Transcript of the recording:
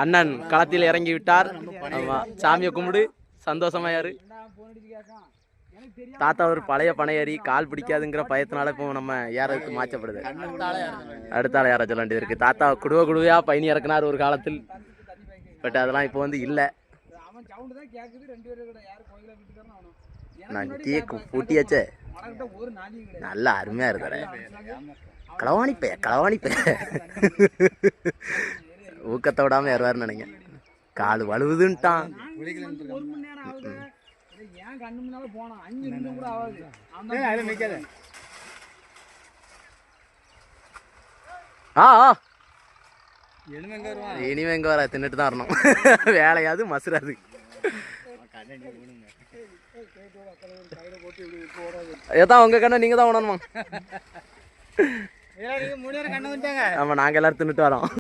அண்ணன் களத்தில் இறங்கி விட்டார். ஆமா, சாமியை கும்பிடு, சந்தோஷமாயாரு. தாத்தா ஒரு பழைய பனையேறி கால் பிடிக்காதுங்கிற பயத்தினால இப்போ நம்ம ஏறதுக்கு மாற்றப்படுது. அடுத்த ஆள் யாரை சொல்ல வேண்டியது இருக்கு. தாத்தா குடுவையா பயணி இறக்குனார் ஒரு காலத்தில். பட் அதெல்லாம் இப்போ வந்து இல்லை. நான் டீ பூட்டியாச்சே, நல்லா அருமையா இருக்கிற களவாணிப்பைய ஊக்கத்தை விடாம ஏறுவாருன்னு நினைங்க. கால் வலுவுதுன்ட்டான். இனிமே எங்க வர தின்னுட்டு தான் வரணும். வேலையாது மசுராது. ஏதான் உங்க கண்ணை நீங்க தான் உணரணுமா? ஆமா, நாங்க எல்லாரும் தின்னுட்டு வரோம்.